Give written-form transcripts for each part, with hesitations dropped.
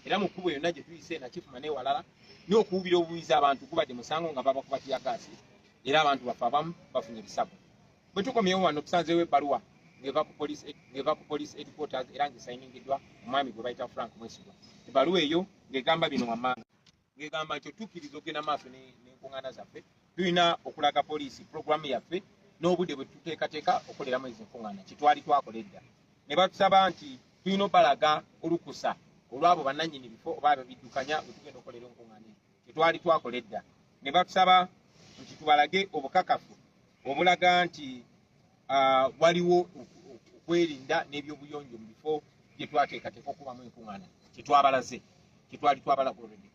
era mu kkubo yonna gye tuyise na Chief Mane walala n'okuwubira obuwiza abantu kubadde musango nga baba kubatya gasi era abantu bafe abamu bafunye ebisago. Bwe tukomyewo wano tusanzeewo ebbaluwa ng'eva ku police headquarters era ng'esayiningiddwa omwami gwe bayita Frank Mwesigwa. Ebbaluwa eyo ng'egamba bino wammanga, ng'egamba nti otukkiriza okugenda maaso n'enkuŋŋaana zaffe tulina okulaga poliisi puroguramu yaffe n'obudde bwe tuteekateeka okukoleramu ezo enkuŋŋaana kitwali twakola edda. Ne batusaba nti tulina obalaga olukusa olw'abo bannannyini bifo oba ababiddukanya bwe tugenda okukolera enkuŋŋaana ezo kitwali twakola edda. Ne batusaba nti tubalage obukakafu obulaga nti waliwo okwerinda n'ebyobuyonjo mu bifo bye twateekateeka okubamu enkuŋŋaana kitwabalaze kitwali twabalagoredde.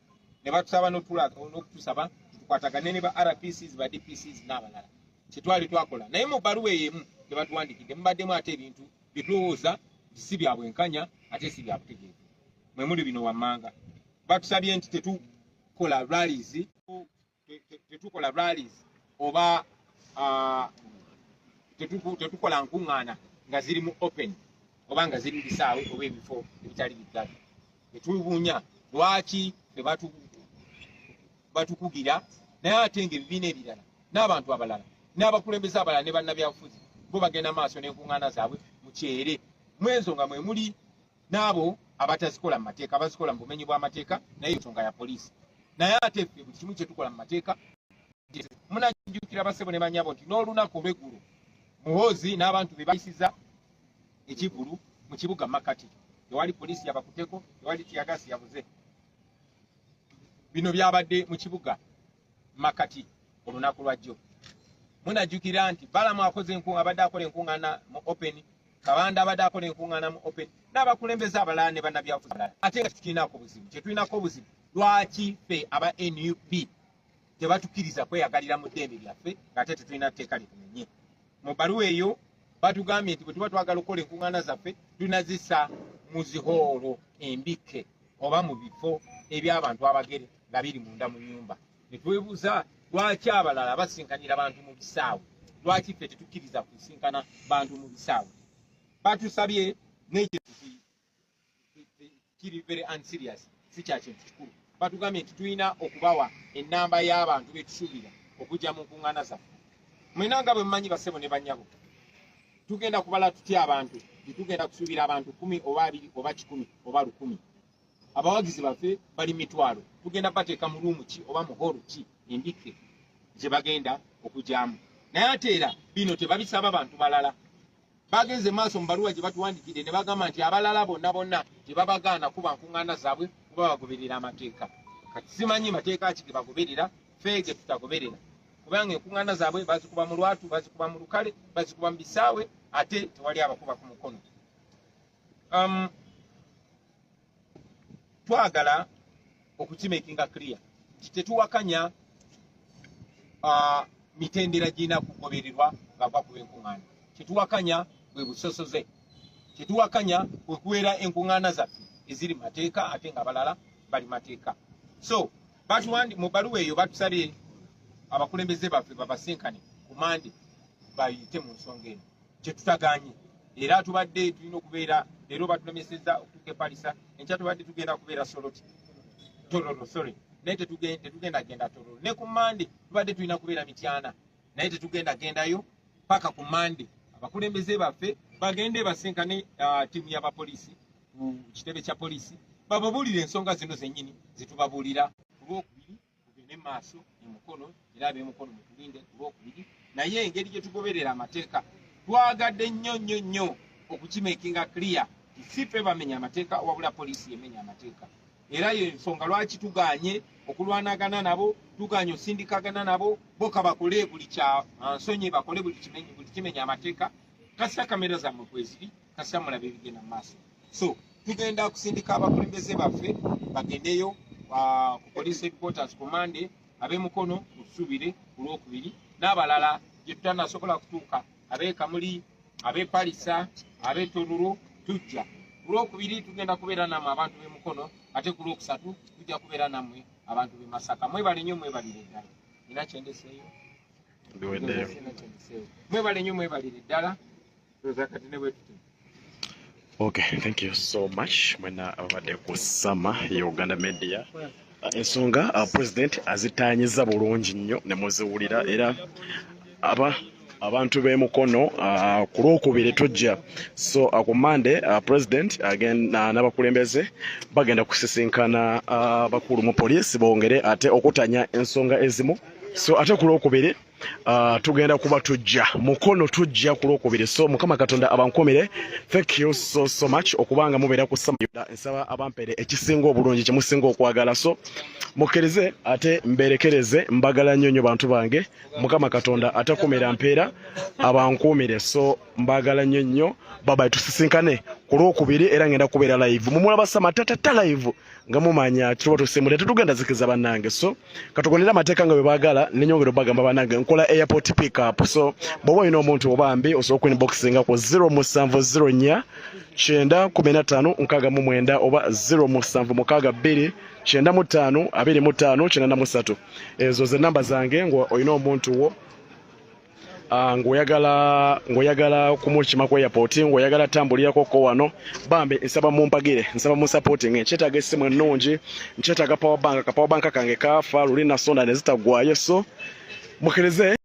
Ne batusaba n'okutusaba tukwatagane ne ba RPCs ba DPCs n'abalala kitwali twakola. Naye mu bbaluwa emu gye batuwandikidde mubaddemu ate ebintu bye tulowooza nti si bya bwenkanya ate si bya butegeevu. Mwe muli bino wammanga. Batusabye nti tetukola rallies oba tetukola nkuŋŋaana nga ziri mu open oba nga ziri bisaawe oba ebifo ebitali biddala. Tetubuunya lwaki batukugira naye ate ng'ebibiina ebirala n'abantu abalala n'abakulembeze abalala ne bannabyabufuzi bo bagenda maaso n'enkuŋŋaana zaabwe mu kyere. Mwezo nga mwe muli n'abo abatazikola mu mateeka abazikola mu bumenyi bw'amateeka naye ensonga ya poliisi. Naye ate ffe buli kimu kye tukola mu mateeka munajjukira basebo ne banyabo nti n'olunaku olw'eggulu Muhoozi n'abantu be bayisiza ekivulu mu kibuga Makati tewali poliisi yabakuteko tewali tiyagasi yabuze. Bino byabadde mu kibuga Makati olunaku lwajjo. Munajjukira nti Balamu abadde akola enkuŋŋaana mu open, Kabanda abadde akola enkuŋŋaana mu open n'abakulembeze abalala ne bannabyabufuzi abalala. Ate nga tukirinako obuzibu kye tulinako obuzibu lwaki ffe aba NUP tebatukkiriza kweyagalira mu ddembe lyaffe ng'ate tetulina tteeka litumenye. Mu bbaluwa eyo batugambye nti bwe tuba twagala okukola enkuŋŋaana zaffe tunazissa mu zihoolo embikke oba mu bifo eby'abantu abagere nga biri munda mu nnyumba. Ne twebuuza lwaki abalala basinkanira bantu mu bisaawe lwaki ffe tetukkiriza kusinkana bantu mu bisaawe. Batusabye n'ekyo kiri very unserious si kya kintu kikulu. Batugambye nti tulina okubawa ennamba y'abantu be tusuubira okujja mu nkuŋŋaana zaffe. Mwena nga bwe mumanyi basebo ne bannyabo tugenda kubala tutya abantu tugenda kusuubira abantu 10 oba 20 oba 10 oba 100. Abawagizi baffe bali mitwalo tugenda bateeka mu ruumu ki oba mu holo ki embikke gye bagenda okujyamu. Naye ate era bino tebabisaba abantu balala. Bagenze maaso mu baluwa gye batuwandikidde ne bagamba nti abalala bonna tebabagaana kuba nkuŋŋaana zaabwe kuba bagoberera amateeka. Kati simanyi mateeka ki ge bagoberera ffe ge tutagoberera kubanga enkuŋŋaana zaabwe bazikuba mu lwatu bazikuba mu lukale bazikuba mu bisaawe ate tewali abakuba ku mukono. Twagala okukimakinga clear nti tetuwakanya mitendera girina kugobererwa nga bakuba enkuŋŋaana. Kyetuwakanya bwe busosoze. Kyetuwakanya kwe kubeera enkuŋŋaana zaffe eziri mu mateeka ate nga abalala bali mateeka. So mu bbaluwa eyo batusabye abakulembeze baffe babasinkane ku Mande bayite mu nsonga eno kye tutaganye. Era tubadde tulina okubeera leero batulemesezza okutuuka e Palisa enkya tubadde tugenda kubeera Tororo naye tetugenda genda Tororo. Ne ku Mande tubadde tulina kubeera Mityana naye tetugenda gendayo paka ku Mande. Abakulembeze baffe bagende basinkane ttiimu y'abapoliisi ku kitebe kya poliisi bababuulire ensonga zino zennyini zetubabuulira. Ku lwokubiri tugende maaso emukono era ab'emukono mutulinde ku lwokubiri. Naye engeri gye tugoberera amateeka twagadde nnyo okukimakinga clear si ffe bamenya amateeka wabula poliisi yemenya amateeka. Era yo ensonga lwaki tuganye okulwanagana nabo tuganye osindikagana nabo boka bakole buli kya nsonyi bakole buli kimenya amateeka. Kasita kamera zammwe kweziri kasita mulabe ebigenda mu maaso. So tugenda kusindika abakulembeze baffe bagendeyo ku police headquarters ku Mande ab'emukono mutusubire ku lwokubiri n'abalala gye tutanasobola kutuuka ab'e Kamuli ab'e Palisa ab'e Tororo tujja. Ku lwokubiri tugenda kubeera nammwe abantu b'emukono ate ku lwokusatu tujja kubeera nammwe abantu b'e Masaka. Mwebale nnyo mwebalire ddala. Nina kyendeseeyo mwebale nnyo mwebalire ddala. Kati ne bwe tuti Okay, thank you so much. Mwena abadde ku Sama Uganda Media. Ensonga President azitaanyiza bulungi nnyo ne muziwulira era abantu b'emukono ku Lwokubiri tujja so ku Monday President agenda n'abakulembeze bagenda kusisinkana bakulu mu poliisi bongere ate okutanya ensonga ezimu so ate ku Lwokubiri tugenda kuba tujja mukono tujja ku Lwokubiri so Mukama Katonda abankomere. Thank you so much okubanga mubeera ku Sama nsaba abampere ekisinga obulungi kyemusinga okwagala so mukkirize ate mberekereze mbagala nnyo bantu bange Mukama Katonda atakumira mpeera abankumire so mbagala nnyo baba tusisinkane ku Lwokubiri era ngenda kubeera live mumulaba Sama tata live nga mumanya kirobo tusemule tetugenda zikiza bannange so katugonera amateeka nga bebagala nenyongero bagamba bannange nkola airport pick up so bobo ino omuntu obambi osobola inboxinga ku 0704 915 nkaaga oba 0762 95 25 93 ezo ze namba zange ngo oyina omuntu wo ngoyagala kumukima ku airport ngoyagala tambulirako ko wano bambe nsaba mumpagire nsaba mu supporting nchetaga esimu ennungi nchetaga power bank kange kafa luli na sonda nezitagwayo so mukkirize